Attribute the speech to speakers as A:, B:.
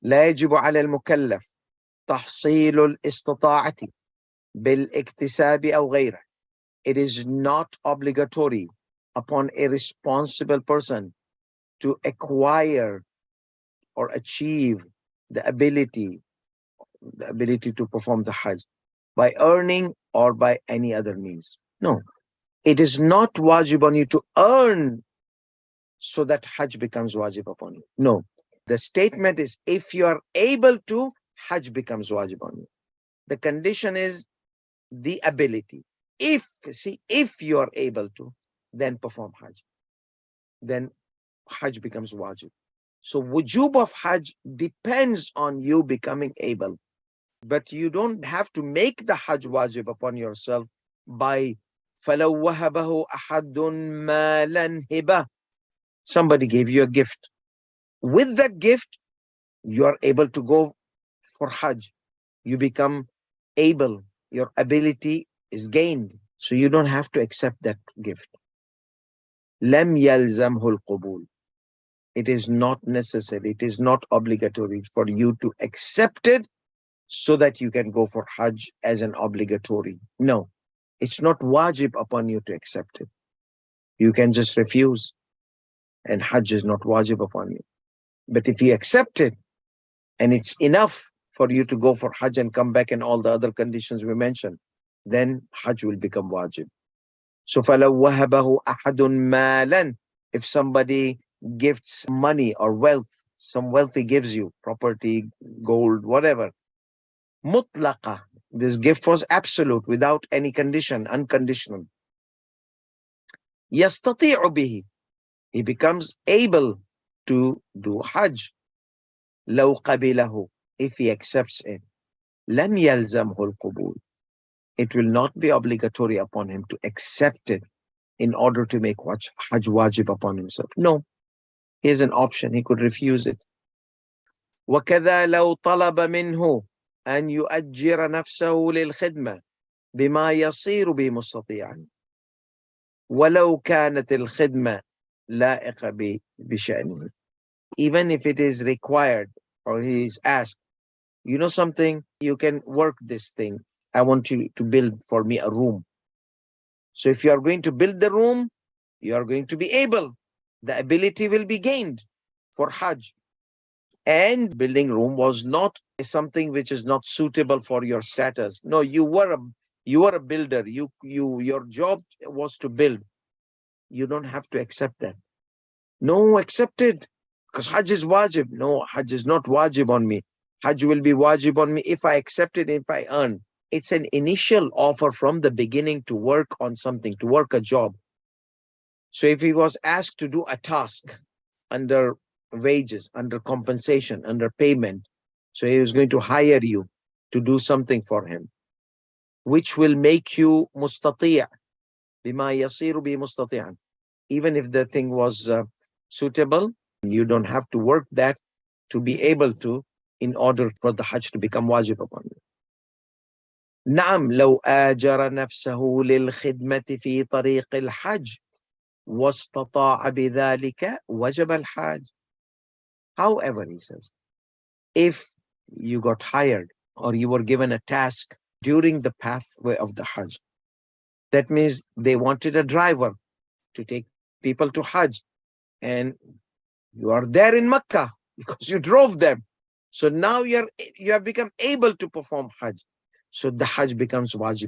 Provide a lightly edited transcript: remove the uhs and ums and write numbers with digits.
A: لا يجب على المكلف تحصيل الاستطاعة بالاكتساب أو غيره. It is not obligatory upon a responsible person to acquire or achieve the ability to perform the Hajj by earning or by any other means. No, it is not wajib on you to earn so that Hajj becomes wajib upon you. No, the statement is if you are able to, Hajj becomes wajib on you. The condition is the ability. If you are able to, then perform Hajj. Then Hajj becomes wajib. So wujub of Hajj depends on you becoming able. But you don't have to make the Hajj wajib upon yourself by فَلَوْ وَهَبَهُ أَحَدٌ مَالًا هِبَةً. Somebody gave you a gift. With that gift, you are able to go for Hajj. You become able. Your ability is gained. So you don't have to accept that gift. لَمْ يَلْزَمْهُ الْقُبُولِ. It is not necessary. It is not obligatory for you to accept it so that you can go for Hajj as an obligatory. No, it's not wajib upon you to accept it. You can just refuse, and Hajj is not wajib upon you. But if you accept it, and it's enough for you to go for Hajj and come back and all the other conditions we mentioned, then Hajj will become wajib. So فَلَوْ وَهَبَهُ أَحَدٌ مَالًا. If somebody gifts money or wealth, some wealth he gives you, property, gold, whatever, mutlaqa, this gift was absolute, without any condition, unconditional. يَسْتَطِيعُ بِهِ. He becomes able to do Hajj. لَوْ قَبِلَهُ. If he accepts it. لَمْ يَلْزَمْهُ الْقُبُولِ. It will not be obligatory upon him to accept it in order to make Hajj wajib upon himself. No, here's an option. He could refuse it. وَكَذَا لَوْ طَلَبَ مِنْهُ أَنْ يُؤَجِّرَ نَفْسَهُ لِلْخِدْمَةِ بِمَا يَصِيرُ بِهِ مُسْتَطِيعًا وَلَوْ كَانَتِ الْخِدْمَةِ لَائِقَ بِشَأْنِهِ. Even if it is required or he is asked, you know something, you can work this thing. I want you to build for me a room. So if you are going to build the room, you are going to be able. The ability will be gained for Hajj. And building room was not something which is not suitable for your status. No, you were a builder. Your job was to build. You don't have to accept that. No, accept it. Because Hajj is wajib. No, Hajj is not wajib on me. Hajj will be wajib on me if I accept it, if I earn. It's an initial offer from the beginning to work on something, to work a job. So if he was asked to do a task under wages, under compensation, under payment, so he was going to hire you to do something for him, which will make you mustati', bima yasiru bi mustati'an. Even if the thing was suitable, you don't have to work that to be able to, in order for the Hajj to become wajib upon you. نعم لو آجر نفسه للخدمة في طريق الحج واستطاع بذلك وجب الحج. However, he says, if you got hired or you were given a task during the pathway of the Hajj, that means they wanted a driver to take people to Hajj, and you are there in Mecca because you drove them. So now you have become able to perform Hajj. So the Hajj becomes wajib